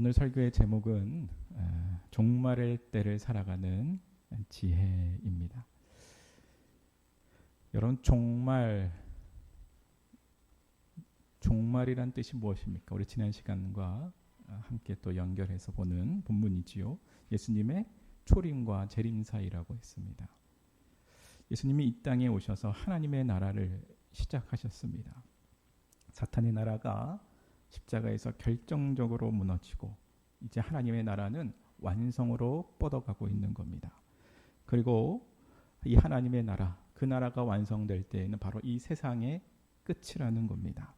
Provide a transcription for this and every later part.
오늘 설교의 제목은 종말의 때를 살아가는 지혜입니다. 여러분, 종말이란 뜻이 무엇입니까? 우리 지난 시간과 함께 또 연결해서 보는 본문이지요. 예수님의 초림과 재림 사이라고 했습니다. 예수님이 이 땅에 오셔서 하나님의 나라를 시작하셨습니다. 사탄의 나라가 십자가에서 결정적으로 무너지고 이제 하나님의 나라는 완성으로 뻗어가고 있는 겁니다. 그리고 이 하나님의 나라, 그 나라가 완성될 때에는 바로 이 세상의 끝이라는 겁니다.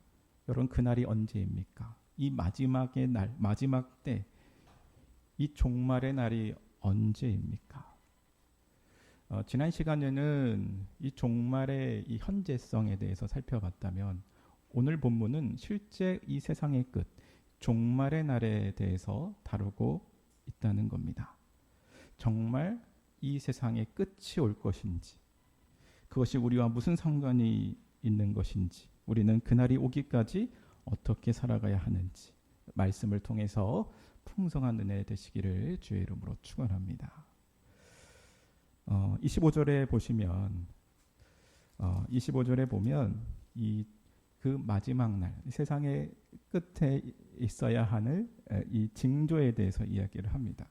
여러분, 그날이 언제입니까? 이 마지막의 날, 마지막 때, 이 종말의 날이 언제입니까? 지난 시간에는 이 종말의 이 현재성에 대해서 살펴봤다면 오늘 본문은 실제 이 세상의 끝, 종말의 날에 대해서 다루고 있다는 겁니다. 정말 이 세상의 끝이 올 것인지, 그것이 우리와 무슨 상관이 있는 것인지, 우리는 그날이 오기까지 어떻게 살아가야 하는지 말씀을 통해서 풍성한 은혜 되시기를 주의 이름으로 축원합니다. 25절에 보시면 25절에 보면 그 마지막 날, 세상의 끝에 있어야 하는 이 징조에 대해서 이야기를 합니다.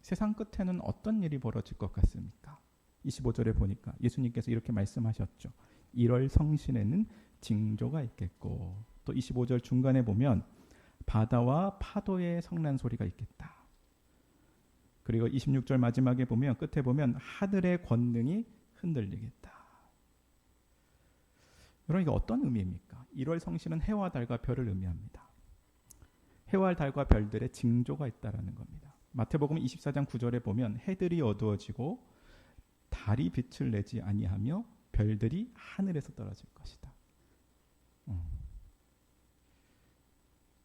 세상 끝에는 어떤 일이 벌어질 것 같습니까? 25절에 보니까 예수님께서 이렇게 말씀하셨죠. 1월 성신에는 징조가 있겠고, 또 25절 중간에 보면 바다와 파도의 성난 소리가 있겠다. 그리고 26절 마지막에 보면, 끝에 보면 하늘의 권능이 흔들리겠다. 여러분, 이게 어떤 의미입니까? 1월 성신은 해와 달과 별을 의미합니다. 해와 달과 별들의 징조가 있다라는 겁니다. 마태복음 24장 9절에 보면 해들이 어두워지고 달이 빛을 내지 아니하며 별들이 하늘에서 떨어질 것이다.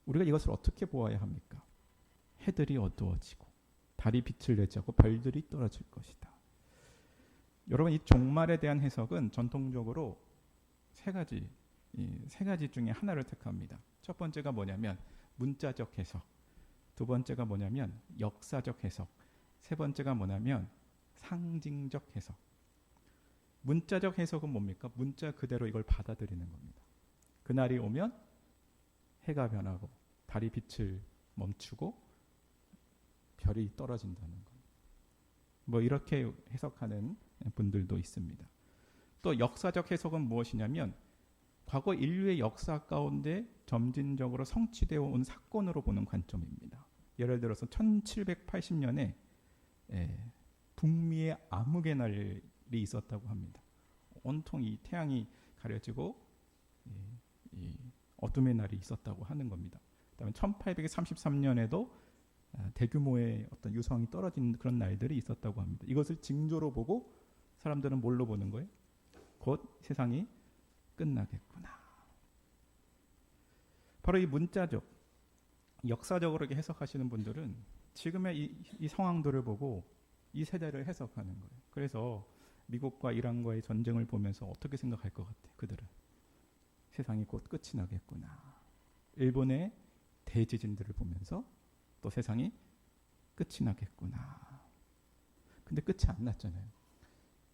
우리가 이것을 어떻게 보아야 합니까? 해들이 어두워지고 달이 빛을 내지 않고 별들이 떨어질 것이다. 여러분, 이 종말에 대한 해석은 전통적으로 세 가지 중에 하나를 택합니다. 첫 번째가 뭐냐면 문자적 해석, 두 번째가 뭐냐면 역사적 해석, 세 번째가 뭐냐면 상징적 해석. 문자적 해석은 뭡니까? 문자 그대로 이걸 받아들이는 겁니다. 그날이 오면 해가 변하고 달이 빛을 멈추고 별이 떨어진다는 것. 이렇게 해석하는 분들도 있습니다. 또 역사적 해석은 무엇이냐면 과거 인류의 역사 가운데 점진적으로 성취되어 온 사건으로 보는 관점입니다. 예를 들어서 1780년에 북미의 암흑의 날이 있었다고 합니다. 온통 이 태양이 가려지고 이 어둠의 날이 있었다고 하는 겁니다. 그다음에 1833년에도 대규모의 어떤 유성이 떨어진 그런 날들이 있었다고 합니다. 이것을 징조로 보고 사람들은 뭘로 보는 거예요? 곧 세상이 끝나겠구나. 바로 이 문자적, 역사적으로 이렇게 해석하시는 분들은 지금의 이 상황들을 보고 이 세대를 해석하는 거예요. 그래서 미국과 이란과의 전쟁을 보면서 어떻게 생각할 것 같아요? 그들은 세상이 곧 끝이 나겠구나. 일본의 대지진들을 보면서 또 세상이 끝이 나겠구나. 근데 끝이 안 났잖아요.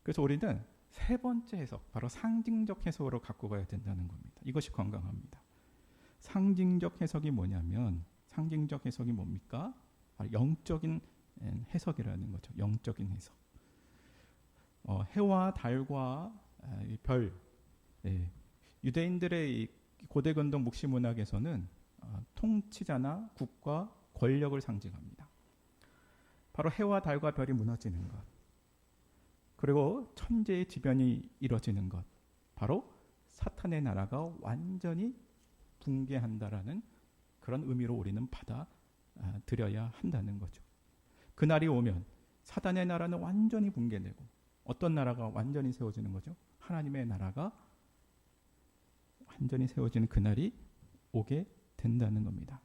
그래서 우리는 세 번째 해석, 바로 상징적 해석으로 갖고 가야 된다는 겁니다. 이것이 건강합니다. 상징적 해석이 뭐냐면, 상징적 해석이 뭡니까? 바로 영적인 해석이라는 거죠. 영적인 해석. 해와 달과 별, 유대인들의 고대 근동 묵시 문학에서는 통치자나 국가, 권력을 상징합니다. 바로 해와 달과 별이 무너지는 것, 그리고 천재의 지변이 이뤄지는 것, 바로 사탄의 나라가 완전히 붕괴한다라는 그런 의미로 우리는 받아들여야 한다는 거죠. 그날이 오면 사탄의 나라는 완전히 붕괴되고 어떤 나라가 완전히 세워지는 거죠? 하나님의 나라가 완전히 세워지는 그날이 오게 된다는 겁니다.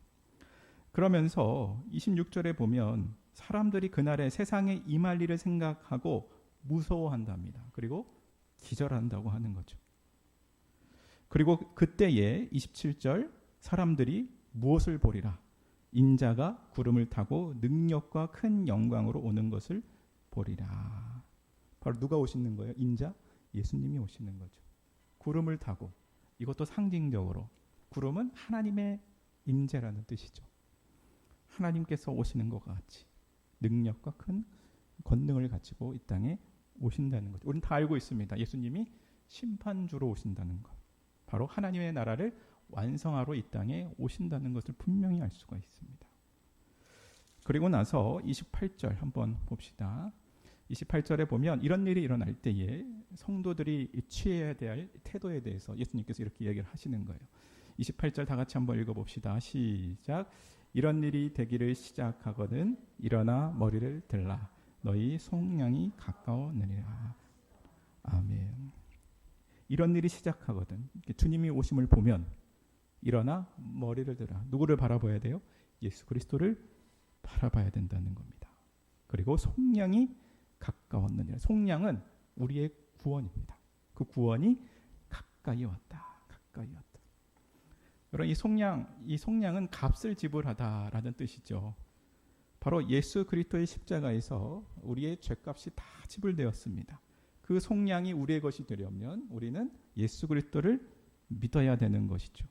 그러면서 26절에 보면 사람들이 그날에 세상에 임할 일을 생각하고 무서워한답니다. 그리고 기절한다고 하는 거죠. 그리고 그때에 27절 사람들이 무엇을 보리라? 인자가 구름을 타고 능력과 큰 영광으로 오는 것을 보리라. 바로 누가 오시는 거예요? 인자? 예수님이 오시는 거죠. 구름을 타고, 이것도 상징적으로 구름은 하나님의 임재라는 뜻이죠. 하나님께서 오시는 것과 같이 능력과 큰 권능을 가지고 이 땅에 오신다는 거죠. 우리는 다 알고 있습니다. 예수님이 심판주로 오신다는 것. 바로 하나님의 나라를 완성하러 이 땅에 오신다는 것을 분명히 알 수가 있습니다. 그리고 나서 28절 한번 봅시다. 28절에 보면 이런 일이 일어날 때에 성도들이 취해야 될 태도에 대해서 예수님께서 이렇게 이야기를 하시는 거예요. 28절 다 같이 한번 읽어봅시다. 시작. 이런 일이 되기를 시작하거든 일어나 머리를 들라. 너희 속량이 가까웠느니라. 아멘. 이런 일이 시작하거든. 주님이 오심을 보면 일어나 머리를 들라. 누구를 바라봐야 돼요? 예수 그리스도를 바라봐야 된다는 겁니다. 그리고 속량이 가까웠느니라. 속량은 우리의 구원입니다. 그 구원이 가까이 왔다. 가까이 왔다. 여러분 이 속량은 값을 지불하다라는 뜻이죠. 바로 예수 그리스도의 십자가에서 우리의 죄값이 다 지불되었습니다. 그 속량이 우리의 것이 되려면 우리는 예수 그리스도를 믿어야 되는 것이죠.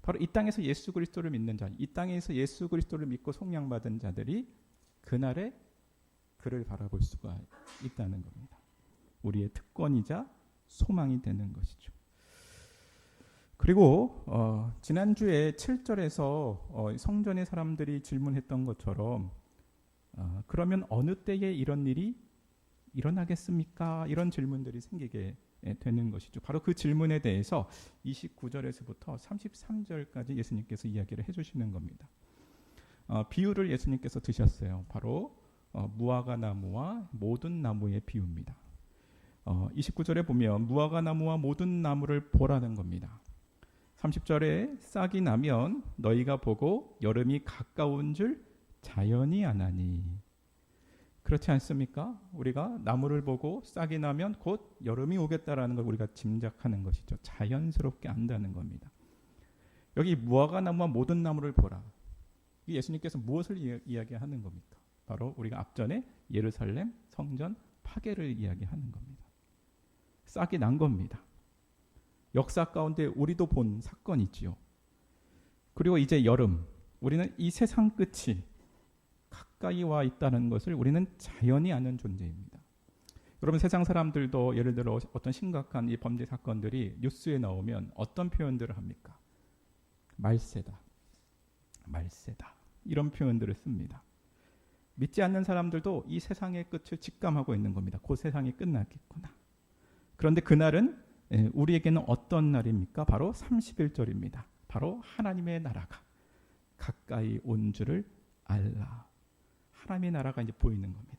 바로 이 땅에서 예수 그리스도를 믿는 자, 이 땅에서 예수 그리스도를 믿고 속량받은 자들이 그날에 그를 바라볼 수가 있다는 겁니다. 우리의 특권이자 소망이 되는 것이죠. 그리고 지난주에 7절에서 성전의 사람들이 질문했던 것처럼 그러면 어느 때에 이런 일이 일어나겠습니까? 이런 질문들이 생기게 되는 것이죠. 바로 그 질문에 대해서 29절에서부터 33절까지 예수님께서 이야기를 해주시는 겁니다. 비유를 예수님께서 드셨어요. 바로 무화과 나무와 모든 나무의 비유입니다. 29절에 보면 무화과 나무와 모든 나무를 보라는 겁니다. 30절에 싹이 나면 너희가 보고 여름이 가까운 줄 자연히 아나니. 그렇지 않습니까? 우리가 나무를 보고 싹이 나면 곧 여름이 오겠다라는 걸 우리가 짐작하는 것이죠. 자연스럽게 안다는 겁니다. 여기 무화과 나무와 모든 나무를 보라. 예수님께서 무엇을 이야기하는 겁니까? 바로 우리가 앞전에 예루살렘 성전 파괴를 이야기하는 겁니다. 싹이 난 겁니다. 역사 가운데 우리도 본 사건이지요. 그리고 이제 여름, 우리는 이 세상 끝이 가까이 와 있다는 것을 우리는 자연히 아는 존재입니다. 여러분 세상 사람들도 예를 들어 어떤 심각한 이 범죄 사건들이 뉴스에 나오면 어떤 표현들을 합니까? 말세다. 말세다. 이런 표현들을 씁니다. 믿지 않는 사람들도 이 세상의 끝을 직감하고 있는 겁니다. 그 세상이 끝나겠구나. 그런데 그날은 우리에게는 어떤 날입니까? 바로 31절입니다. 바로 하나님의 나라가 가까이 온 줄을 알라. 하나님의 나라가 이제 보이는 겁니다.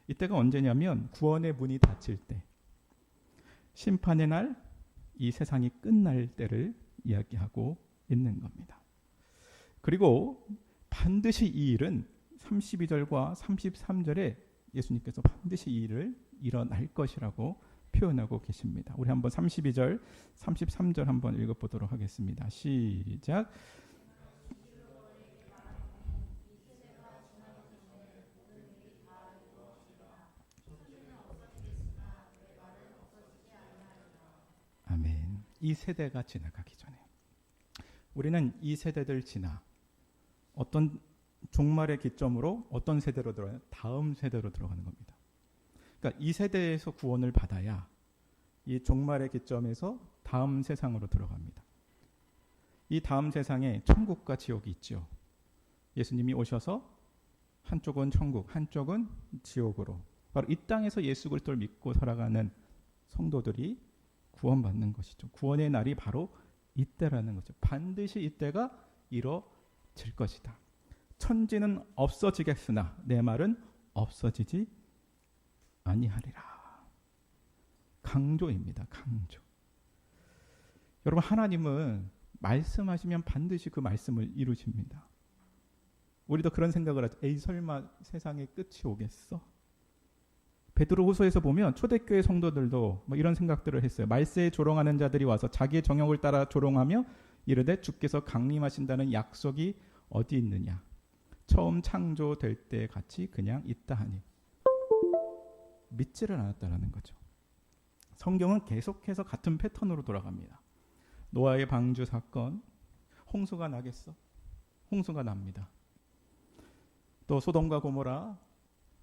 이때가 언제냐면 구원의 문이 닫힐 때, 심판의 날, 이 세상이 끝날 때를 이야기하고 있는 겁니다. 그리고 반드시 이 일은 32절과 33절에 예수님께서 반드시 이 일을 일어날 것이라고 표현하고 계십니다. 우리 한번 32절, 33절 한번 읽어보도록 하겠습니다. 시작. 아멘. 이 세대가 지나가기 전에 우리는 이 세대들 지나 어떤 종말의 기점으로 어떤 세대로 들어가요? 다음 세대로 들어가는 겁니다. 그러니까 이 세대에서 구원을 받아야 이 종말의 기점에서 다음 세상으로 들어갑니다. 이 다음 세상에 천국과 지옥이 있죠. 예수님이 오셔서 한쪽은 천국, 한쪽은 지옥으로 바로 이 땅에서 예수 그리스도를 믿고 살아가는 성도들이 구원받는 것이죠. 구원의 날이 바로 이때라는 거죠. 반드시 이때가 이뤄질 것이다. 천지는 없어지겠으나 내 말은 없어지지 아니하리라. 강조입니다. 강조. 여러분 하나님은 말씀하시면 반드시 그 말씀을 이루십니다. 우리도 그런 생각을 하죠. 에이 설마 세상의 끝이 오겠어? 베드로후서에서 보면 초대교회 성도들도 뭐 이런 생각들을 했어요. 말세에 조롱하는 자들이 와서 자기의 정욕을 따라 조롱하며 이르되 주께서 강림하신다는 약속이 어디 있느냐? 처음 창조될 때 같이 그냥 있다 하니 믿지를 않았다라는 거죠. 성경은 계속해서 같은 패턴으로 돌아갑니다. 노아의 방주 사건, 홍수가 나겠어? 홍수가 납니다. 또 소돔과 고모라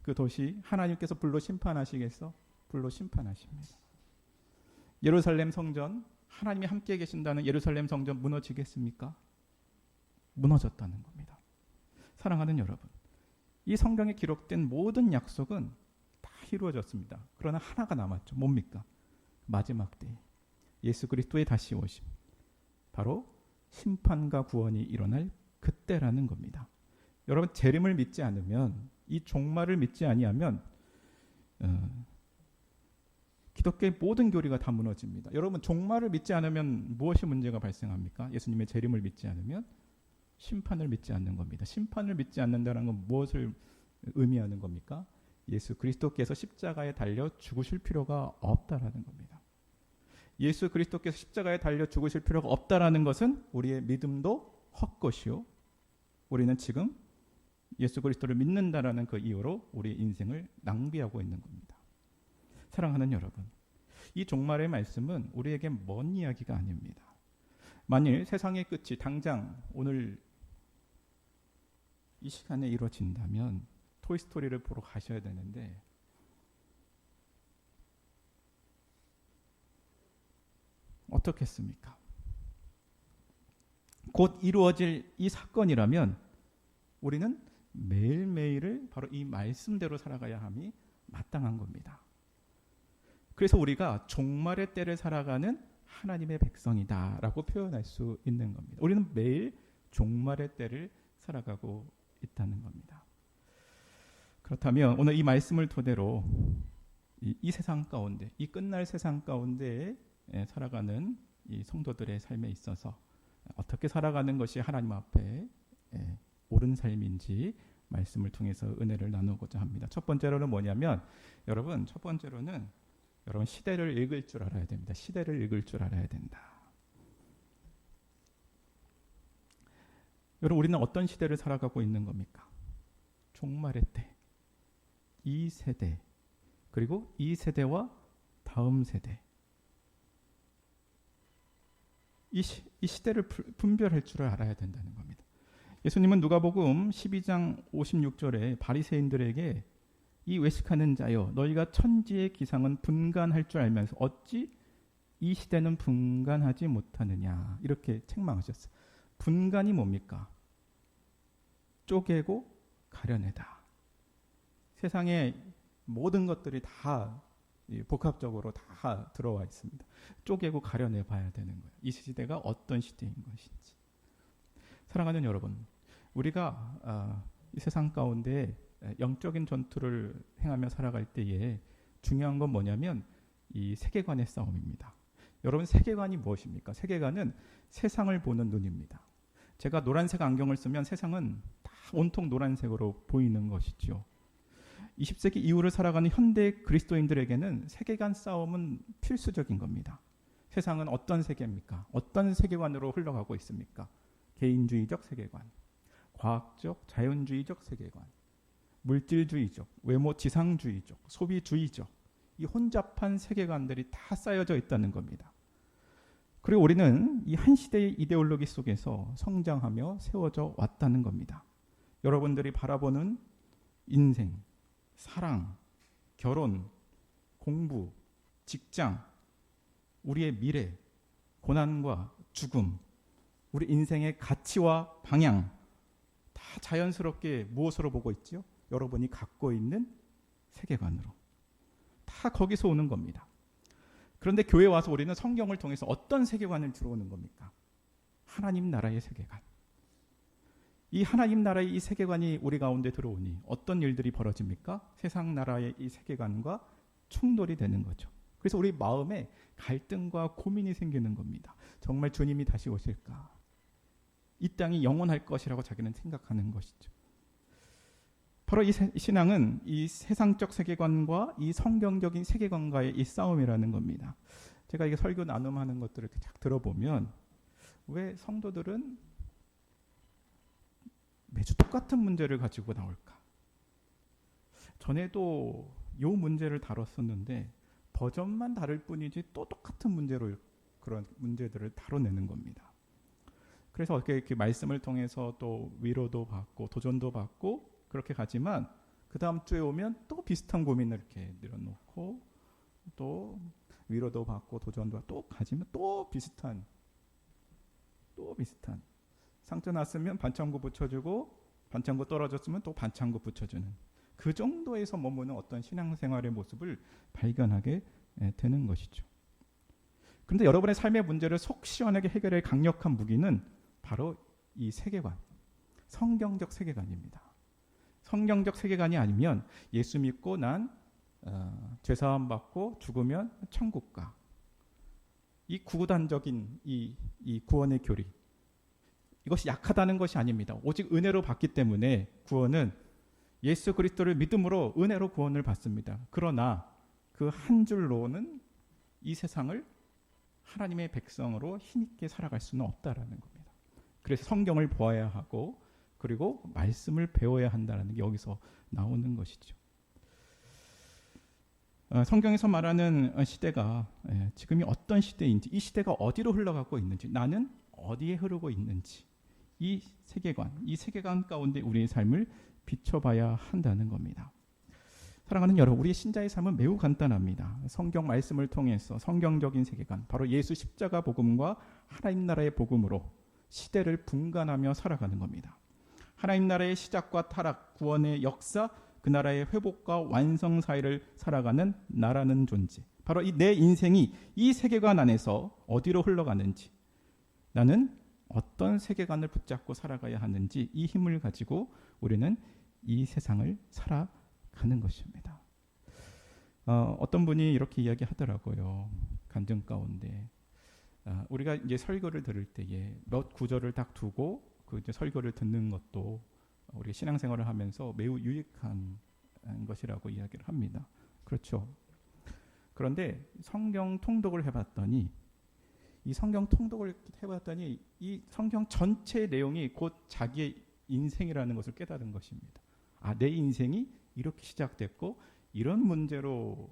그 도시 하나님께서 불로 심판하시겠어? 불로 심판하십니다. 예루살렘 성전, 하나님이 함께 계신다는 예루살렘 성전 무너지겠습니까? 무너졌다는 겁니다. 사랑하는 여러분, 이 성경에 기록된 모든 약속은 다 이루어졌습니다. 그러나 하나가 남았죠. 뭡니까? 마지막 때 예수 그리스도의 다시 오심, 바로 심판과 구원이 일어날 그때라는 겁니다. 여러분, 재림을 믿지 않으면, 이 종말을 믿지 아니하면 기독교의 모든 교리가 다 무너집니다. 여러분, 종말을 믿지 않으면 무엇이 문제가 발생합니까? 예수님의 재림을 믿지 않으면 심판을 믿지 않는 겁니다. 심판을 믿지 않는다는 건 무엇을 의미하는 겁니까? 예수 그리스도께서 십자가에 달려 죽으실 필요가 없다라는 겁니다. 예수 그리스도께서 십자가에 달려 죽으실 필요가 없다라는 것은 우리의 믿음도 헛것이요, 우리는 지금 예수 그리스도를 믿는다라는 그 이유로 우리의 인생을 낭비하고 있는 겁니다. 사랑하는 여러분, 이 종말의 말씀은 우리에게 먼 이야기가 아닙니다. 만일 세상의 끝이 당장 오늘 이 시간에 이루어진다면 토이스토리를 보러 가셔야 되는데 어떻겠습니까? 곧 이루어질 이 사건이라면 우리는 매일매일을 바로 이 말씀대로 살아가야 함이 마땅한 겁니다. 그래서 우리가 종말의 때를 살아가는 하나님의 백성이다라고 표현할 수 있는 겁니다. 우리는 매일 종말의 때를 살아가고 있다는 겁니다. 그렇다면 오늘 이 말씀을 토대로 이 세상 가운데, 이 끝날 세상 가운데 살아가는 이 성도들의 삶에 있어서 어떻게 살아가는 것이 하나님 앞에 옳은 삶인지 말씀을 통해서 은혜를 나누고자 합니다. 첫 번째로는 뭐냐면, 여러분, 첫 번째로는 여러분 시대를 읽을 줄 알아야 됩니다. 시대를 읽을 줄 알아야 된다. 여러분, 우리는 어떤 시대를 살아가고 있는 겁니까? 종말의 때. 이 세대, 그리고 이 세대와 다음 세대. 이 시대를 분별할 줄 알아야 된다는 겁니다. 예수님은 누가복음 12장 56절에 바리새인들에게 이 외식하는 자여, 너희가 천지의 기상은 분간할 줄 알면서 어찌 이 시대는 분간하지 못하느냐, 이렇게 책망하셨어요. 분간이 뭡니까? 쪼개고 가려내다. 세상의 모든 것들이 다 복합적으로 다 들어와 있습니다. 쪼개고 가려내 봐야 되는 거예요. 이 시대가 어떤 시대인 것인지. 사랑하는 여러분, 우리가 이 세상 가운데 영적인 전투를 행하며 살아갈 때에 중요한 건 뭐냐면 이 세계관의 싸움입니다. 여러분, 세계관이 무엇입니까? 세계관은 세상을 보는 눈입니다. 제가 노란색 안경을 쓰면 세상은 다 온통 노란색으로 보이는 것이죠. 20세기 이후를 살아가는 현대 그리스도인들에게는 세계관 싸움은 필수적인 겁니다. 세상은 어떤 세계입니까? 어떤 세계관으로 흘러가고 있습니까? 개인주의적 세계관, 과학적, 자연주의적 세계관, 물질주의적, 외모 지상주의적, 소비주의적, 이 혼잡한 세계관들이 다 쌓여져 있다는 겁니다. 그리고 우리는 이 한 시대의 이데올로기 속에서 성장하며 세워져 왔다는 겁니다. 여러분들이 바라보는 인생, 사랑, 결혼, 공부, 직장, 우리의 미래, 고난과 죽음, 우리 인생의 가치와 방향, 다 자연스럽게 무엇으로 보고 있지요? 여러분이 갖고 있는 세계관으로. 다 거기서 오는 겁니다. 그런데 교회 와서 우리는 성경을 통해서 어떤 세계관을 들어오는 겁니까? 하나님 나라의 세계관. 이 하나님 나라의 이 세계관이 우리 가운데 들어오니 어떤 일들이 벌어집니까? 세상 나라의 이 세계관과 충돌이 되는 거죠. 그래서 우리 마음에 갈등과 고민이 생기는 겁니다. 정말 주님이 다시 오실까? 이 땅이 영원할 것이라고 자기는 생각하는 것이죠. 바로 이 신앙은 이 세상적 세계관과 이 성경적인 세계관과의 이 싸움이라는 겁니다. 제가 이게 설교 나눔하는 것들을 쫙 들어보면 왜 성도들은 매주 똑같은 문제를 가지고 나올까? 전에도 이 문제를 다뤘었는데 버전만 다를 뿐이지 또 똑같은 문제로 그런 문제들을 다뤄내는 겁니다. 그래서 이렇게 말씀을 통해서 또 위로도 받고 도전도 받고 그렇게 가지만 그 다음 주에 오면 또 비슷한 고민을 이렇게 늘어놓고 또 위로도 받고 도전도 받고 또 가지면 또 비슷한 상처 났으면 반창고 붙여주고 반창고 떨어졌으면 또 반창고 붙여주는 그 정도에서 머무는 어떤 신앙생활의 모습을 발견하게 되는 것이죠. 그런데 여러분의 삶의 문제를 속 시원하게 해결할 강력한 무기는 바로 이 세계관, 성경적 세계관입니다. 성경적 세계관이 아니면 예수 믿고 난 죄사함 받고 죽으면 천국 가. 이 구구단적인 이 구원의 교리, 이것이 약하다는 것이 아닙니다. 오직 은혜로 받기 때문에 구원은 예수 그리스도를 믿음으로 은혜로 구원을 받습니다. 그러나 그 한 줄로는 이 세상을 하나님의 백성으로 힘있게 살아갈 수는 없다라는 겁니다. 그래서 성경을 보아야 하고 그리고 말씀을 배워야 한다는 게 여기서 나오는 것이죠. 성경에서 말하는 시대가 지금이 어떤 시대인지, 이 시대가 어디로 흘러가고 있는지, 나는 어디에 흐르고 있는지, 이 세계관 가운데 우리의 삶을 비춰봐야 한다는 겁니다. 사랑하는 여러분, 우리의 신자의 삶은 매우 간단합니다. 성경 말씀을 통해서 성경적인 세계관, 바로 예수 십자가 복음과 하나님 나라의 복음으로 시대를 분간하며 살아가는 겁니다. 하나님 나라의 시작과 타락, 구원의 역사, 그 나라의 회복과 완성 사이를 살아가는 나라는 존재. 바로 이 내 인생이 이 세계관 안에서 어디로 흘러가는지, 나는 어떤 세계관을 붙잡고 살아가야 하는지, 이 힘을 가지고 우리는 이 세상을 살아가는 것입니다. 어떤 분이 이렇게 이야기하더라고요. 간증 가운데 우리가 이제 설교를 들을 때에 몇 구절을 딱 두고 그 이제 설교를 듣는 것도 우리가 신앙생활을 하면서 매우 유익한 것이라고 이야기를 합니다. 그렇죠. 그런데 성경 통독을 해봤더니 이 성경 전체 내용이 곧 자기의 인생이라는 것을 깨달은 것입니다. 내 인생이 이렇게 시작됐고 이런 문제로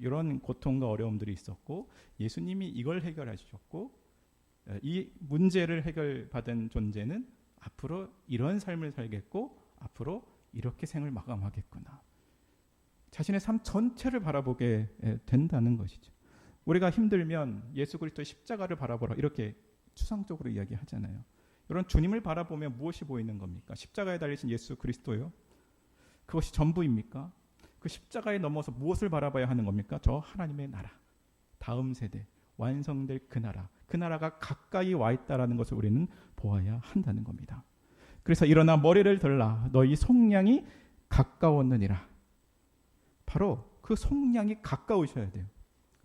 이런 고통과 어려움들이 있었고 예수님이 이걸 해결하셨고 이 문제를 해결받은 존재는 앞으로 이런 삶을 살겠고 앞으로 이렇게 생을 마감하겠구나. 자신의 삶 전체를 바라보게 된다는 것이죠. 우리가 힘들면 예수 그리스도의 십자가를 바라보라 이렇게 추상적으로 이야기하잖아요. 이런 주님을 바라보면 무엇이 보이는 겁니까? 십자가에 달리신 예수 그리스도요. 그것이 전부입니까? 그 십자가에 넘어서 무엇을 바라봐야 하는 겁니까? 저 하나님의 나라, 다음 세대, 완성될 그 나라가 가까이 와 있다는 것을 우리는 보아야 한다는 겁니다. 그래서 일어나 머리를 들라 너희 속량이 가까웠느니라. 바로 그 속량이 가까우셔야 돼요.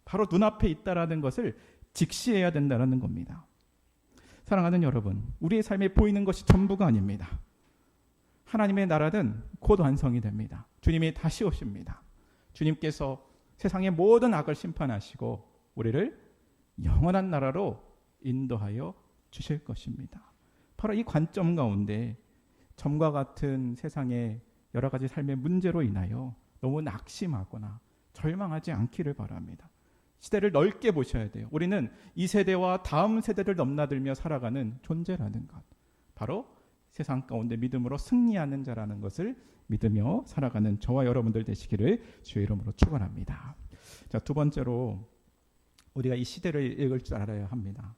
바로 눈앞에 있다라는 것을 직시해야 된다는 겁니다. 사랑하는 여러분, 우리의 삶에 보이는 것이 전부가 아닙니다. 하나님의 나라는 곧 완성이 됩니다. 주님이 다시 오십니다. 주님께서 세상의 모든 악을 심판하시고 우리를 영원한 나라로 인도하여 주실 것입니다. 바로 이 관점 가운데 점과 같은 세상의 여러 가지 삶의 문제로 인하여 너무 낙심하거나 절망하지 않기를 바랍니다. 시대를 넓게 보셔야 돼요. 우리는 이 세대와 다음 세대를 넘나들며 살아가는 존재라는 것. 바로 세상 가운데 믿음으로 승리하는 자라는 것을 믿으며 살아가는 저와 여러분들 되시기를 주의 이름으로 축원합니다. 자, 두 번째로 우리가 이 시대를 읽을 줄 알아야 합니다.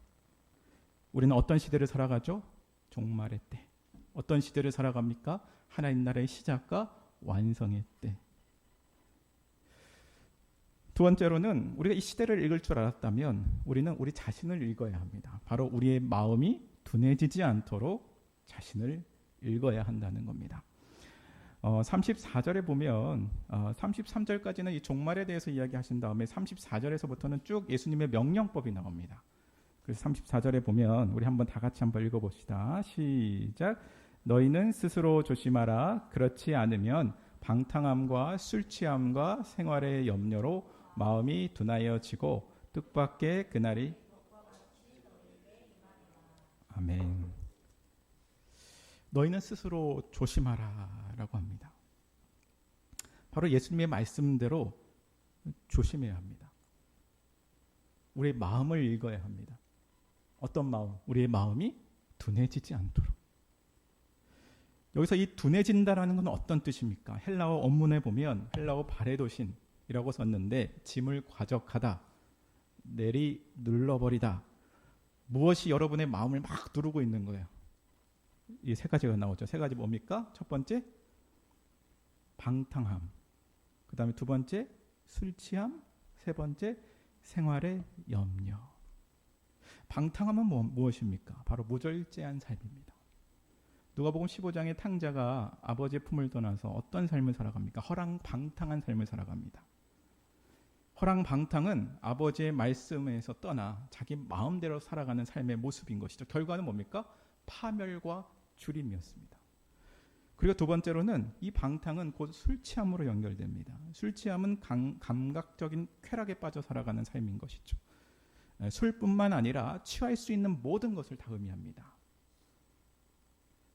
우리는 어떤 시대를 살아가죠? 종말의 때. 어떤 시대를 살아갑니까? 하나님 나라의 시작과 완성의 때. 두 번째로는 우리가 이 시대를 읽을 줄 알았다면 우리는 우리 자신을 읽어야 합니다. 바로 우리의 마음이 둔해지지 않도록 자신을 읽어야 한다는 겁니다. 34절에 보면 33절까지는 이 종말에 대해서 이야기하신 다음에 34절에서부터는 쭉 예수님의 명령법이 나옵니다. 그래서 34절에 보면 우리 한번 다 같이 한번 읽어봅시다. 시작. 너희는 스스로 조심하라. 그렇지 않으면 방탕함과 술취함과 생활의 염려로 마음이 둔하여지고 뜻밖의 그날이 아멘. 너희는 스스로 조심하라라고 합니다. 바로 예수님의 말씀대로 조심해야 합니다. 우리의 마음을 읽어야 합니다. 어떤 마음? 우리의 마음이 둔해지지 않도록. 여기서 이 둔해진다라는 건 어떤 뜻입니까? 헬라어 원문에 보면 헬라어 바레도신이라고 썼는데 짐을 과적하다, 눌러버리다. 무엇이 여러분의 마음을 막 누르고 있는 거예요. 이 세 가지가 나오죠. 세 가지 뭡니까? 첫 번째, 방탕함. 그 다음에 두 번째, 술 취함. 세 번째, 생활의 염려. 방탕함은 무엇입니까? 바로 무절제한 삶입니다. 누가복음 15장의 탕자가 아버지의 품을 떠나서 어떤 삶을 살아갑니까? 허랑방탕한 삶을 살아갑니다. 허랑방탕은 아버지의 말씀에서 떠나 자기 마음대로 살아가는 삶의 모습인 것이죠. 결과는 뭡니까? 파멸과 주림이었습니다. 그리고 두 번째로는 이 방탕은 곧 술 취함으로 연결됩니다. 술 취함은 감각적인 쾌락에 빠져 살아가는 삶인 것이죠. 술뿐만 아니라 취할 수 있는 모든 것을 다 의미합니다.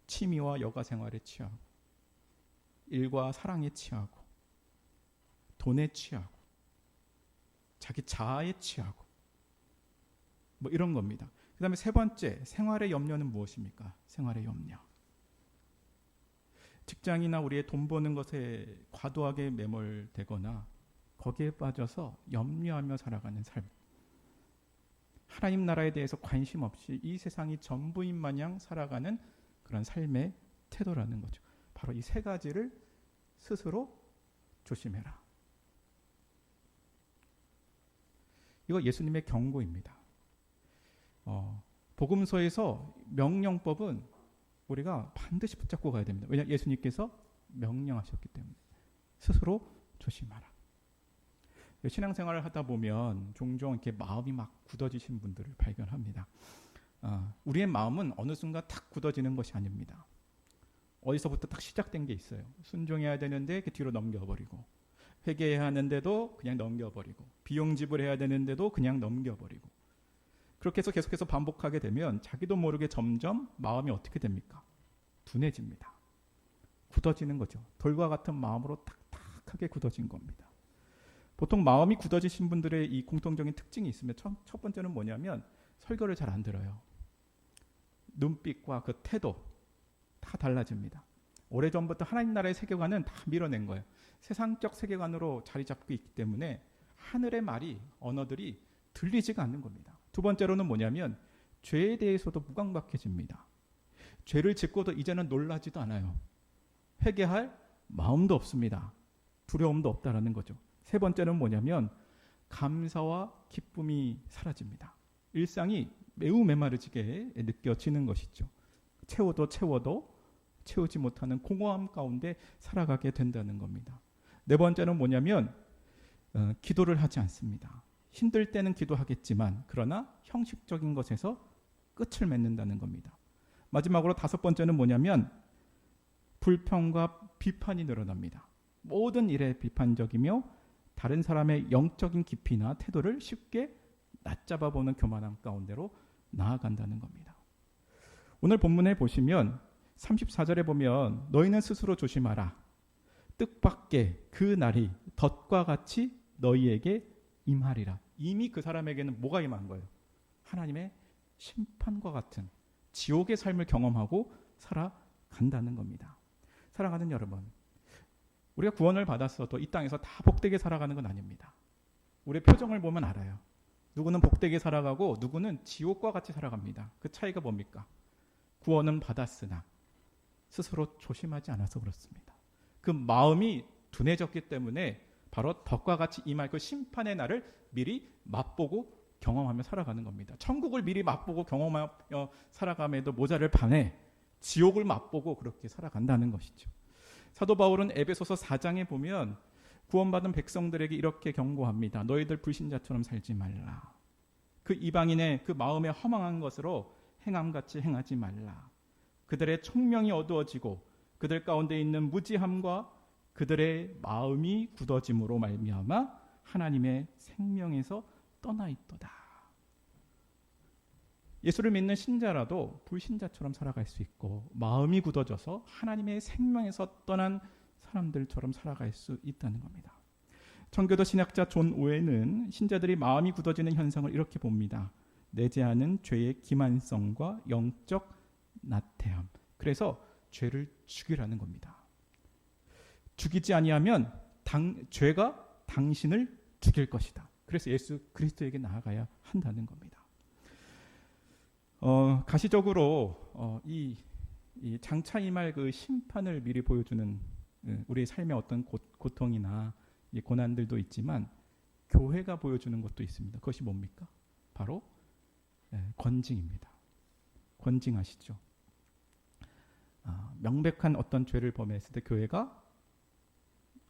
취미와 여가 생활에 취하고, 일과 사랑에 취하고, 돈에 취하고, 자기 자아에 취하고, 뭐 이런 겁니다. 그 다음에 세 번째, 생활의 염려는 무엇입니까? 생활의 염려. 직장이나 우리의 돈 버는 것에 과도하게 매몰되거나 거기에 빠져서 염려하며 살아가는 삶. 하나님 나라에 대해서 관심 없이 이 세상이 전부인 마냥 살아가는 그런 삶의 태도라는 거죠. 바로 이 세 가지를 스스로 조심해라. 이거 예수님의 경고입니다. 복음서에서 명령법은 우리가 반드시 붙잡고 가야 됩니다. 왜냐하면 예수님께서 명령하셨기 때문에. 스스로 조심하라. 신앙생활을 하다 보면 종종 이렇게 마음이 막 굳어지신 분들을 발견합니다. 우리의 마음은 어느 순간 탁 굳어지는 것이 아닙니다. 어디서부터 딱 시작된 게 있어요. 순종해야 되는데 그 뒤로 넘겨버리고, 회개해야 하는데도 그냥 넘겨버리고, 비용 지불해야 되는데도 그냥 넘겨버리고, 그렇게 해서 계속해서 반복하게 되면 자기도 모르게 점점 마음이 어떻게 됩니까? 둔해집니다. 굳어지는 거죠. 돌과 같은 마음으로 탁탁하게 굳어진 겁니다. 보통 마음이 굳어지신 분들의 이 공통적인 특징이 있으면 첫 번째는 뭐냐면 설교를 잘 안 들어요. 눈빛과 그 태도 다 달라집니다. 오래전부터 하나님 나라의 세계관은 다 밀어낸 거예요. 세상적 세계관으로 자리 잡고 있기 때문에 하늘의 말이, 언어들이 들리지가 않는 겁니다. 두 번째로는 뭐냐면 죄에 대해서도 무감각해집니다. 죄를 짓고도 이제는 놀라지도 않아요. 회개할 마음도 없습니다. 두려움도 없다라는 거죠. 세 번째는 뭐냐면 감사와 기쁨이 사라집니다. 일상이 매우 메마르지게 느껴지는 것이죠. 채워도 채우지 못하는 공허함 가운데 살아가게 된다는 겁니다. 네 번째는 뭐냐면 기도를 하지 않습니다. 힘들 때는 기도하겠지만 그러나 형식적인 것에서 끝을 맺는다는 겁니다. 마지막으로 다섯 번째는 뭐냐면 불평과 비판이 늘어납니다. 모든 일에 비판적이며 다른 사람의 영적인 깊이나 태도를 쉽게 낮잡아보는 교만함 가운데로 나아간다는 겁니다. 오늘 본문에 보시면 34절에 보면 너희는 스스로 조심하라. 뜻밖의 그 날이 덫과 같이 너희에게 임하리라. 이미 그 사람에게는 뭐가 임한 거예요? 하나님의 심판과 같은 지옥의 삶을 경험하고 살아간다는 겁니다. 사랑하는 여러분, 우리가 구원을 받았어도 이 땅에서 다 복되게 살아가는 건 아닙니다. 우리의 표정을 보면 알아요. 누구는 복되게 살아가고 누구는 지옥과 같이 살아갑니다. 그 차이가 뭡니까? 구원은 받았으나 스스로 조심하지 않아서 그렇습니다. 그 마음이 둔해졌기 때문에 바로 덫과 같이 임할 그 심판의 날을 미리 맛보고 경험하며 살아가는 겁니다. 천국을 미리 맛보고 경험하며 살아감에도 모자를 파네 지옥을 맛보고 그렇게 살아간다는 것이죠. 사도 바울은 에베소서 4장에 보면 구원받은 백성들에게 이렇게 경고합니다. 너희들 불신자처럼 살지 말라. 그 이방인의 그 마음에 허망한 것으로 행함같이 행하지 말라. 그들의 총명이 어두워지고 그들 가운데 있는 무지함과 그들의 마음이 굳어짐으로 말미암아 하나님의 생명에서 떠나 있도다. 예수를 믿는 신자라도 불신자처럼 살아갈 수 있고 마음이 굳어져서 하나님의 생명에서 떠난 사람들처럼 살아갈 수 있다는 겁니다. 청교도 신학자 존 오웬은 신자들이 마음이 굳어지는 현상을 이렇게 봅니다. 내재하는 죄의 기만성과 영적 나태함. 그래서 죄를 죽이라는 겁니다. 죽이지 아니하면 죄가 당신을 죽일 것이다. 그래서 예수 그리스도에게 나아가야 한다는 겁니다. 가시적으로 이 장차 임할 그 심판을 미리 보여주는 우리의 삶의 어떤 고통이나 고난들도 있지만 교회가 보여주는 것도 있습니다. 그것이 뭡니까? 바로 권징입니다. 권징하시죠. 명백한 어떤 죄를 범했을 때 교회가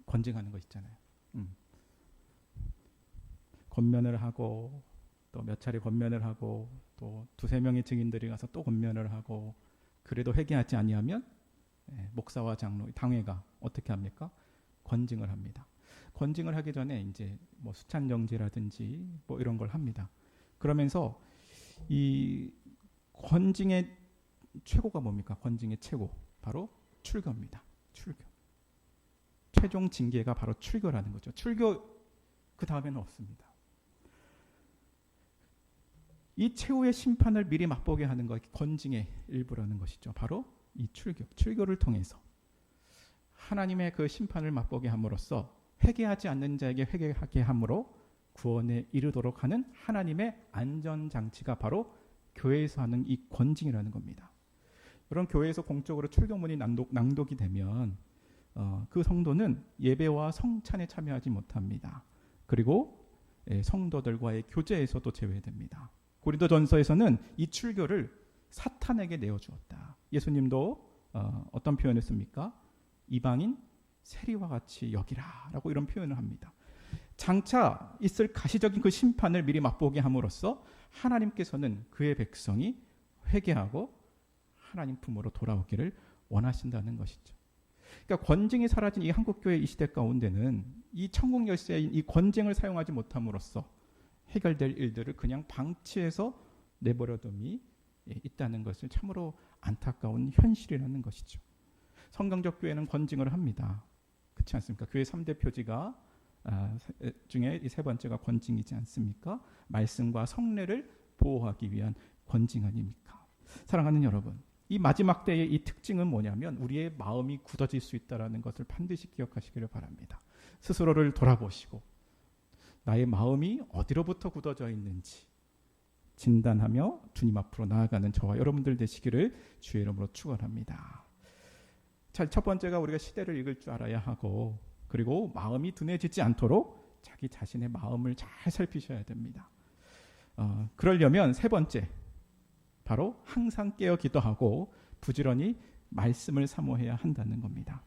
권징하는 거 있잖아요. 권면을 하고 또 몇 차례 권면을 하고 또 두세 명의 증인들이 가서 또 권면을 하고 그래도 회개하지 아니하면 목사와 장로, 당회가 어떻게 합니까? 권징을 합니다. 권징을 하기 전에 이제 뭐 수찬정제라든지 뭐 이런 걸 합니다. 그러면서 이 권징의 최고가 뭡니까? 권징의 최고 바로 출교입니다. 출교. 최종 징계가 바로 출교라는 거죠. 출교 그 다음에는 없습니다. 이 최후의 심판을 미리 맛보게 하는 것, 권징의 일부라는 것이죠. 바로 이 출교. 출교를 통해서 하나님의 그 심판을 맛보게 함으로써 회개하지 않는 자에게 회개하게 함으로 구원에 이르도록 하는 하나님의 안전장치가 바로 교회에서 하는 이 권징이라는 겁니다. 그런 교회에서 공적으로 출교문이 낭독이 되면 그 성도는 예배와 성찬에 참여하지 못합니다. 그리고 성도들과의 교제에서도 제외됩니다. 고린도전서에서는 이 출교를 사탄에게 내어주었다. 예수님도 어떤 표현을 씁니까? 이방인 세리와 같이 여기라라고 이런 표현을 합니다. 장차 있을 가시적인 그 심판을 미리 맛보게 함으로써 하나님께서는 그의 백성이 회개하고 하나님 품으로 돌아오기를 원하신다는 것이죠. 그러니까 권징이 사라진 이 한국교회 이 시대 가운데는 이 천국 열쇠인 이 권징을 사용하지 못함으로써 해결될 일들을 그냥 방치해서 내버려둠이 있다는 것을 참으로 안타까운 현실이라는 것이죠. 성경적 교회는 권징을 합니다. 그렇지 않습니까? 교회 3대 표지가 중에 이 세 번째가 권징이지 않습니까? 말씀과 성례를 보호하기 위한 권징 아닙니까? 사랑하는 여러분, 이 마지막 때의 이 특징은 뭐냐면 우리의 마음이 굳어질 수 있다는 것을 반드시 기억하시기를 바랍니다. 스스로를 돌아보시고 나의 마음이 어디로부터 굳어져 있는지 진단하며 주님 앞으로 나아가는 저와 여러분들 되시기를 주의 이름으로 축원합니다. 자, 첫 번째가 우리가 시대를 읽을 줄 알아야 하고 그리고 마음이 둔해지지 않도록 자기 자신의 마음을 잘 살피셔야 됩니다. 그러려면 세 번째 바로 항상 깨어 기도하고 부지런히 말씀을 사모해야 한다는 겁니다.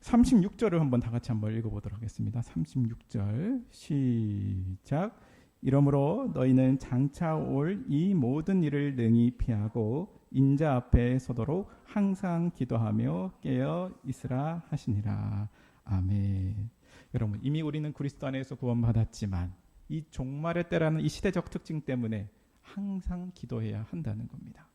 36절을 한번 다 같이 한번 읽어보도록 하겠습니다. 36절 시작. 이러므로 너희는 장차 올 이 모든 일을 능히 피하고 인자 앞에 서도록 항상 기도하며 깨어 있으라 하시니라. 아멘. 여러분, 이미 우리는 그리스도 안에서 구원받았지만 이 종말의 때라는 이 시대적 특징 때문에 항상 기도해야 한다는 겁니다.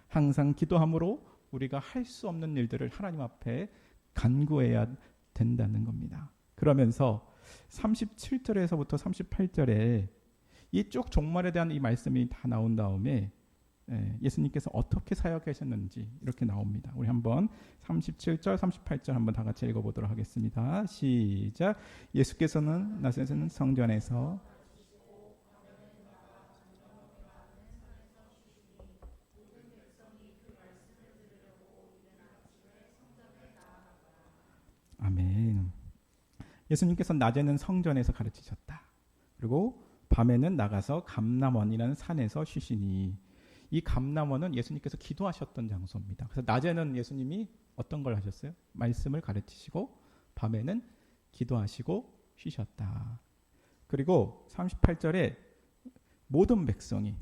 항상 기도함으로 우리가 할 수 없는 일들을 하나님 앞에 간구해야 된다는 겁니다. 그러면서 37절에서부터 38절에 이 쭉 종말에 대한 이 말씀이 다 나온 다음에 예수님께서 어떻게 사역하셨는지 이렇게 나옵니다. 우리 한번 37절, 38절 한번 다 같이 읽어보도록 하겠습니다. 시작. 예수께서는 나사렛 성전에서 아멘. 예수님께서 낮에는 성전에서 가르치셨다. 그리고 밤에는 나가서 감람원이라는 산에서 쉬시니 이 감람원은 예수님께서 기도하셨던 장소입니다. 그래서 낮에는 예수님이 어떤 걸 하셨어요? 말씀을 가르치시고 밤에는 기도하시고 쉬셨다. 그리고 38절에 모든 백성이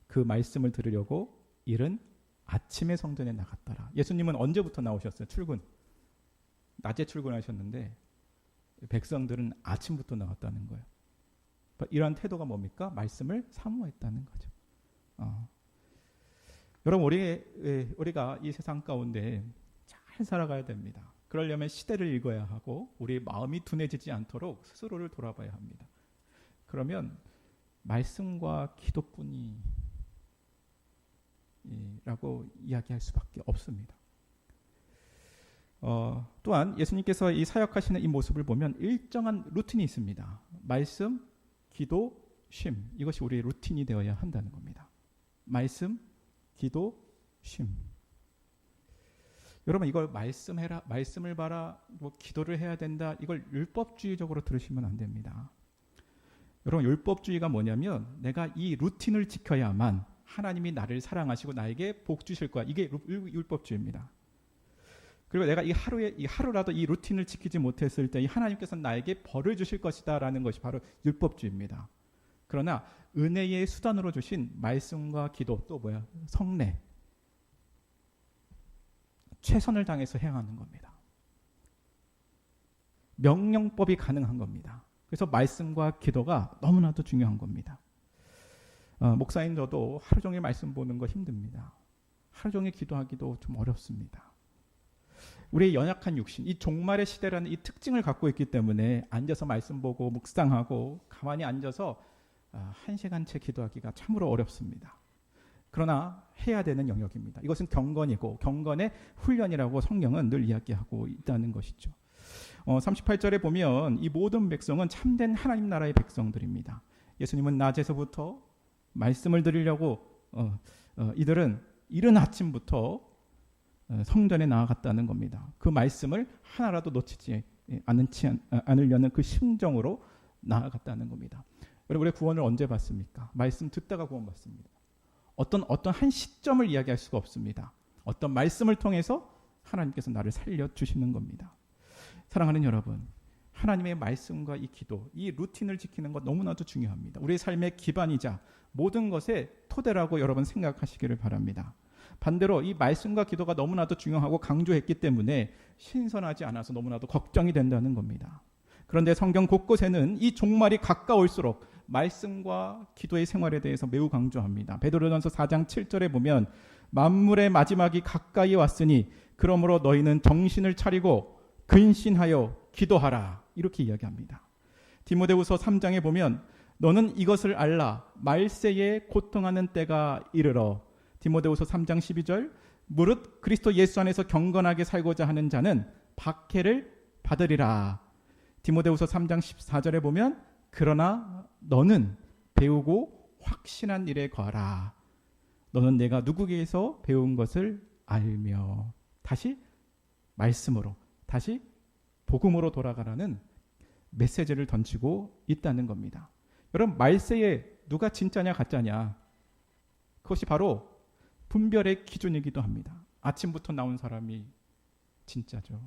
그 말씀을 들으려고 이른 아침에 성전에 나갔더라. 예수님은 언제부터 나오셨어요? 출근. 낮에 출근하셨는데 백성들은 아침부터 나왔다는 거예요. 이러한 태도가 뭡니까? 말씀을 사모했다는 거죠. 여러분, 우리가 이 세상 가운데 잘 살아가야 됩니다. 그러려면 시대를 읽어야 하고 우리의 마음이 둔해지지 않도록 스스로를 돌아봐야 합니다. 그러면 말씀과 기도뿐이 라고 이야기할 수밖에 없습니다. 또한 예수님께서 이 사역하시는 이 모습을 보면 일정한 루틴이 있습니다. 말씀, 기도, 쉼. 이것이 우리의 루틴이 되어야 한다는 겁니다. 말씀, 기도, 쉼. 여러분, 이걸 말씀해라, 말씀을 봐라, 뭐 기도를 해야 된다, 이걸 율법주의적으로 들으시면 안 됩니다. 여러분, 율법주의가 뭐냐면 내가 이 루틴을 지켜야만 하나님이 나를 사랑하시고 나에게 복 주실 거야. 이게 율법주의입니다. 그리고 내가 이 하루라도 이 루틴을 지키지 못했을 때 이 하나님께서 나에게 벌을 주실 것이다라는 것이 바로 율법주의입니다. 그러나 은혜의 수단으로 주신 말씀과 기도, 또 성례, 최선을 다해서 행하는 겁니다. 명령법이 가능한 겁니다. 그래서 말씀과 기도가 너무나도 중요한 겁니다. 목사인 저도 하루 종일 말씀 보는 거 힘듭니다. 하루 종일 기도하기도 좀 어렵습니다. 우리의 연약한 육신, 이 종말의 시대라는 이 특징을 갖고 있기 때문에 앉아서 말씀 보고 묵상하고 가만히 앉아서 1시간째 기도하기가 참으로 어렵습니다. 그러나 해야 되는 영역입니다. 이것은 경건이고 경건의 훈련이라고 성경은 늘 이야기하고 있다는 것이죠. 38절에 보면 이 모든 백성은 참된 하나님 나라의 백성들입니다. 예수님은 낮에서부터 말씀을 드리려고 이들은 이른 아침부터 성전에 나아갔다는 겁니다. 그 말씀을 하나라도 놓치지 않으려는 그 심정으로 나아갔다는 겁니다. 우리 구원을 언제 받습니까? 말씀 듣다가 구원받습니다. 어떤 한 시점을 이야기할 수가 없습니다. 어떤 말씀을 통해서 하나님께서 나를 살려주시는 겁니다. 사랑하는 여러분, 하나님의 말씀과 이 기도, 이 루틴을 지키는 것 너무나도 중요합니다. 우리의 삶의 기반이자 모든 것의 토대라고 여러분 생각하시기를 바랍니다. 반대로 이 말씀과 기도가 너무나도 중요하고 강조했기 때문에 신선하지 않아서 너무나도 걱정이 된다는 겁니다. 그런데 성경 곳곳에는 이 종말이 가까울수록 말씀과 기도의 생활에 대해서 매우 강조합니다. 베드로전서 4장 7절에 보면 만물의 마지막이 가까이 왔으니 그러므로 너희는 정신을 차리고 근신하여 기도하라, 이렇게 이야기합니다. 디모데후서 3장에 보면 너는 이것을 알라, 말세에 고통하는 때가 이르러. 디모데후서 3장 12절 무릇 그리스도 예수 안에서 경건하게 살고자 하는 자는 박해를 받으리라. 디모데후서 3장 14절에 보면 그러나 너는 배우고 확신한 일에 거하라. 너는 내가 누구에게서 배운 것을 알며. 다시 말씀으로, 다시 복음으로 돌아가라는 메시지를 던지고 있다는 겁니다. 여러분, 말세에 누가 진짜냐 가짜냐, 그것이 바로 분별의 기준이기도 합니다. 아침부터 나온 사람이 진짜죠.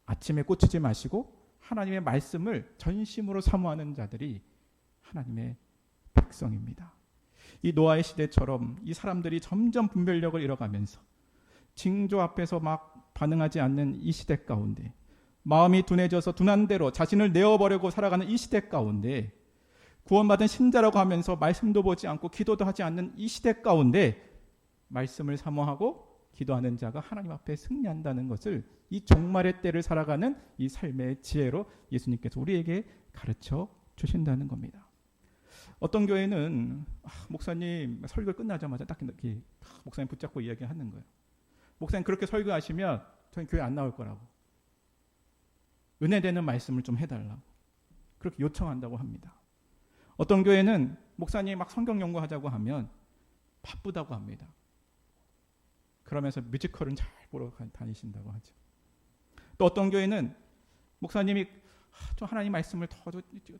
아침에 꽂히지 마시고 하나님의 말씀을 전심으로 사모하는 자들이 하나님의 백성입니다. 이 노아의 시대처럼 이 사람들이 점점 분별력을 잃어가면서 징조 앞에서 막 반응하지 않는 이 시대 가운데, 마음이 둔해져서 둔한 대로 자신을 내어버리고 살아가는 이 시대 가운데, 구원받은 신자라고 하면서 말씀도 보지 않고 기도도 하지 않는 이 시대 가운데 말씀을 사모하고 기도하는 자가 하나님 앞에 승리한다는 것을 이 종말의 때를 살아가는 이 삶의 지혜로 예수님께서 우리에게 가르쳐 주신다는 겁니다. 어떤 교회는 목사님 설교 끝나자마자 딱 이렇게 목사님 붙잡고 이야기하는 거예요. 목사님 그렇게 설교하시면 저희 교회 안 나올 거라고, 은혜되는 말씀을 좀 해달라고 그렇게 요청한다고 합니다. 어떤 교회는 목사님 막 성경 연구하자고 하면 바쁘다고 합니다. 그러면서 뮤지컬은 잘 보러 다니신다고 하죠. 또 어떤 교회는 목사님이 좀 하나님 말씀을 더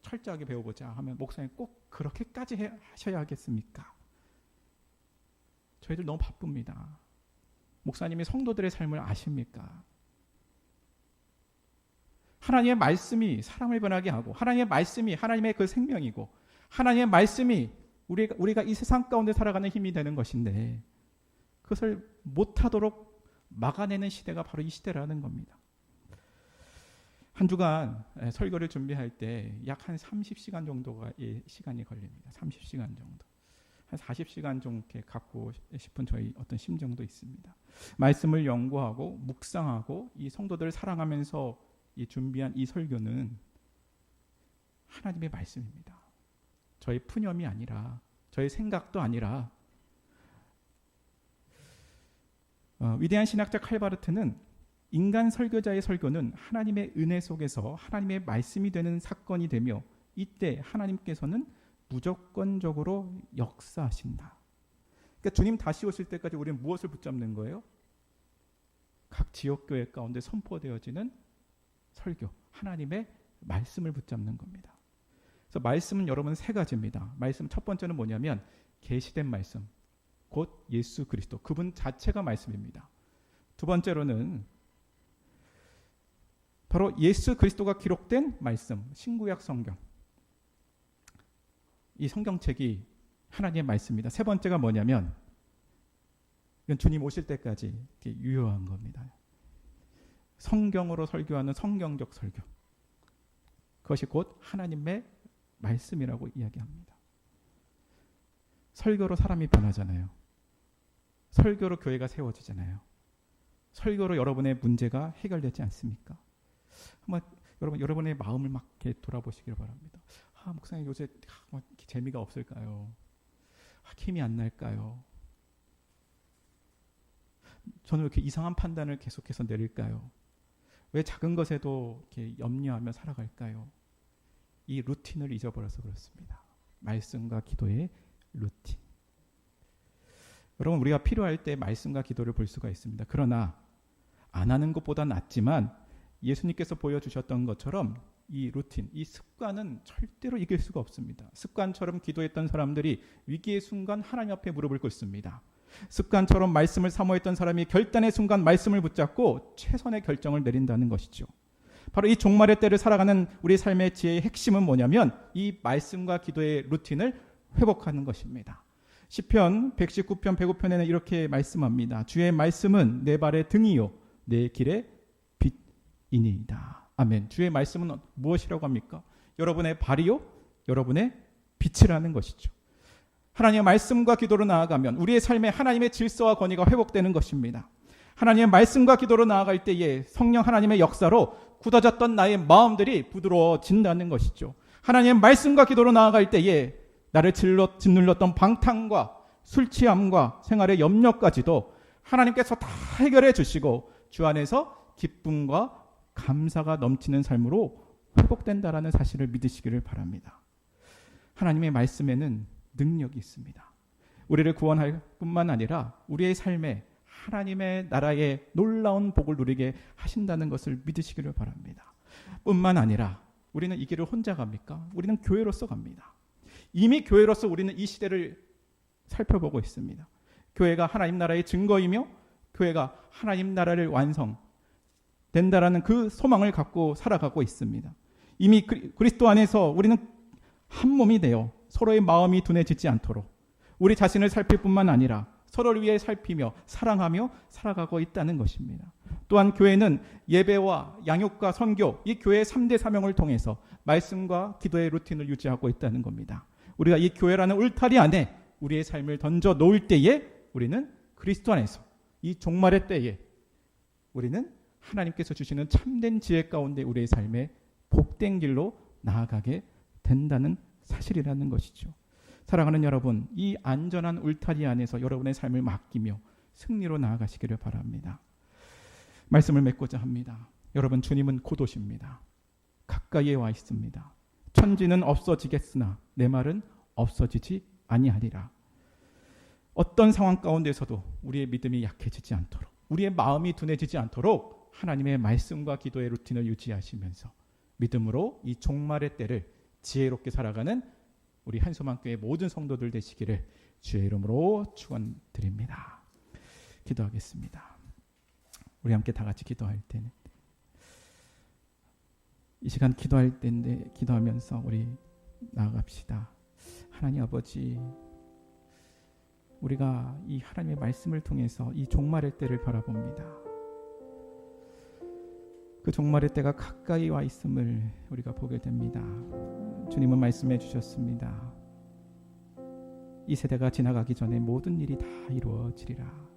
철저하게 배워보자 하면 목사님 꼭 그렇게까지 하셔야 하겠습니까? 저희들 너무 바쁩니다. 목사님이 성도들의 삶을 아십니까? 하나님의 말씀이 사람을 변하게 하고, 하나님의 말씀이 하나님의 그 생명이고, 하나님의 말씀이 우리가 이 세상 가운데 살아가는 힘이 되는 것인데, 그것을 못하도록 막아내는 시대가 바로 이 시대라는 겁니다. 한 주간 설교를 준비할 때 약 한 30시간 정도가 시간이 걸립니다. 30시간 정도. 한 40시간 정도 갖고 싶은 저희 어떤 심정도 있습니다. 말씀을 연구하고 묵상하고 이 성도들을 사랑하면서 이 준비한 이 설교는 하나님의 말씀입니다. 저의 푸념이 아니라 저의 생각도 아니라 위대한 신학자 칼바르트는 인간 설교자의 설교는 하나님의 은혜 속에서 하나님의 말씀이 되는 사건이 되며 이때 하나님께서는 무조건적으로 역사하신다. 그러니까 주님 다시 오실 때까지 우리는 무엇을 붙잡는 거예요? 각 지역교회 가운데 선포되어지는 설교, 하나님의 말씀을 붙잡는 겁니다. 그래서 말씀은 여러분 세 가지입니다. 말씀 첫 번째는 뭐냐면 계시된 말씀, 곧 예수 그리스도, 그분 자체가 말씀입니다. 두 번째로는 바로 예수 그리스도가 기록된 말씀, 신구약 성경. 이 성경책이 하나님의 말씀입니다. 세 번째가 뭐냐면 이건 주님 오실 때까지 유효한 겁니다. 성경으로 설교하는 성경적 설교. 그것이 곧 하나님의 말씀이라고 이야기합니다. 설교로 사람이 변하잖아요. 설교로 교회가 세워지잖아요. 설교로 여러분의 문제가 해결되지 않습니까? 한번 여러분의 마음을 막 이렇게 돌아보시길 바랍니다. 목사님 요새 재미가 없을까요? 힘이 안 날까요? 저는 왜 이렇게 이상한 판단을 계속해서 내릴까요? 왜 작은 것에도 이렇게 염려하며 살아갈까요? 이 루틴을 잊어버려서 그렇습니다. 말씀과 기도의 루틴. 여러분, 우리가 필요할 때 말씀과 기도를 볼 수가 있습니다. 그러나 안 하는 것보다 낫지만 예수님께서 보여주셨던 것처럼 이 루틴, 이 습관은 절대로 이길 수가 없습니다. 습관처럼 기도했던 사람들이 위기의 순간 하나님 앞에 무릎을 꿇습니다. 습관처럼 말씀을 사모했던 사람이 결단의 순간 말씀을 붙잡고 최선의 결정을 내린다는 것이죠. 바로 이 종말의 때를 살아가는 우리 삶의 지혜의 핵심은 뭐냐면 이 말씀과 기도의 루틴을 회복하는 것입니다. 시편 119편 105편에는 이렇게 말씀합니다. 주의 말씀은 내 발의 등이요 내 길의 빛이니이다. 아멘. 주의 말씀은 무엇이라고 합니까? 여러분의 발이요 여러분의 빛이라는 것이죠. 하나님의 말씀과 기도로 나아가면 우리의 삶에 하나님의 질서와 권위가 회복되는 것입니다. 하나님의 말씀과 기도로 나아갈 때에 성령 하나님의 역사로 굳어졌던 나의 마음들이 부드러워진다는 것이죠. 하나님의 말씀과 기도로 나아갈 때에 나를 짓눌렀던 방탕과 술 취함과 생활의 염려까지도 하나님께서 다 해결해 주시고 주 안에서 기쁨과 감사가 넘치는 삶으로 회복된다라는 사실을 믿으시기를 바랍니다. 하나님의 말씀에는 능력이 있습니다. 우리를 구원할 뿐만 아니라 우리의 삶에 하나님의 나라의 놀라운 복을 누리게 하신다는 것을 믿으시기를 바랍니다. 뿐만 아니라 우리는 이 길을 혼자 갑니까? 우리는 교회로서 갑니다. 이미 교회로서 우리는 이 시대를 살펴보고 있습니다. 교회가 하나님 나라의 증거이며 교회가 하나님 나라를 완성된다라는 그 소망을 갖고 살아가고 있습니다. 이미 그리스도 안에서 우리는 한 몸이 되어 서로의 마음이 둔해지지 않도록 우리 자신을 살필 뿐만 아니라 서로를 위해 살피며 사랑하며 살아가고 있다는 것입니다. 또한 교회는 예배와 양육과 선교, 이 교회의 3대 사명을 통해서 말씀과 기도의 루틴을 유지하고 있다는 겁니다. 우리가 이 교회라는 울타리 안에 우리의 삶을 던져 놓을 때에 우리는 그리스도 안에서 이 종말의 때에 우리는 하나님께서 주시는 참된 지혜 가운데 우리의 삶에 복된 길로 나아가게 된다는 사실이라는 것이죠. 사랑하는 여러분, 이 안전한 울타리 안에서 여러분의 삶을 맡기며 승리로 나아가시기를 바랍니다. 말씀을 맺고자 합니다. 여러분, 주님은 곧 오십니다. 가까이에 와 있습니다. 천지는 없어지겠으나 내 말은 없어지지 아니하리라. 어떤 상황 가운데서도 우리의 믿음이 약해지지 않도록, 우리의 마음이 둔해지지 않도록 하나님의 말씀과 기도의 루틴을 유지하시면서 믿음으로 이 종말의 때를 지혜롭게 살아가는 우리 한소망교회 모든 성도들 되시기를 주의 이름으로 축원드립니다. 기도하겠습니다. 우리 함께 다 같이 기도할 때는 이 시간 기도할 때인데 기도하면서 우리 나아갑시다. 하나님 아버지, 우리가 이 하나님의 말씀을 통해서 이 종말의 때를 바라봅니다. 그 종말의 때가 가까이 와 있음을 우리가 보게 됩니다. 주님은 말씀해 주셨습니다. 이 세대가 지나가기 전에 모든 일이 다 이루어지리라.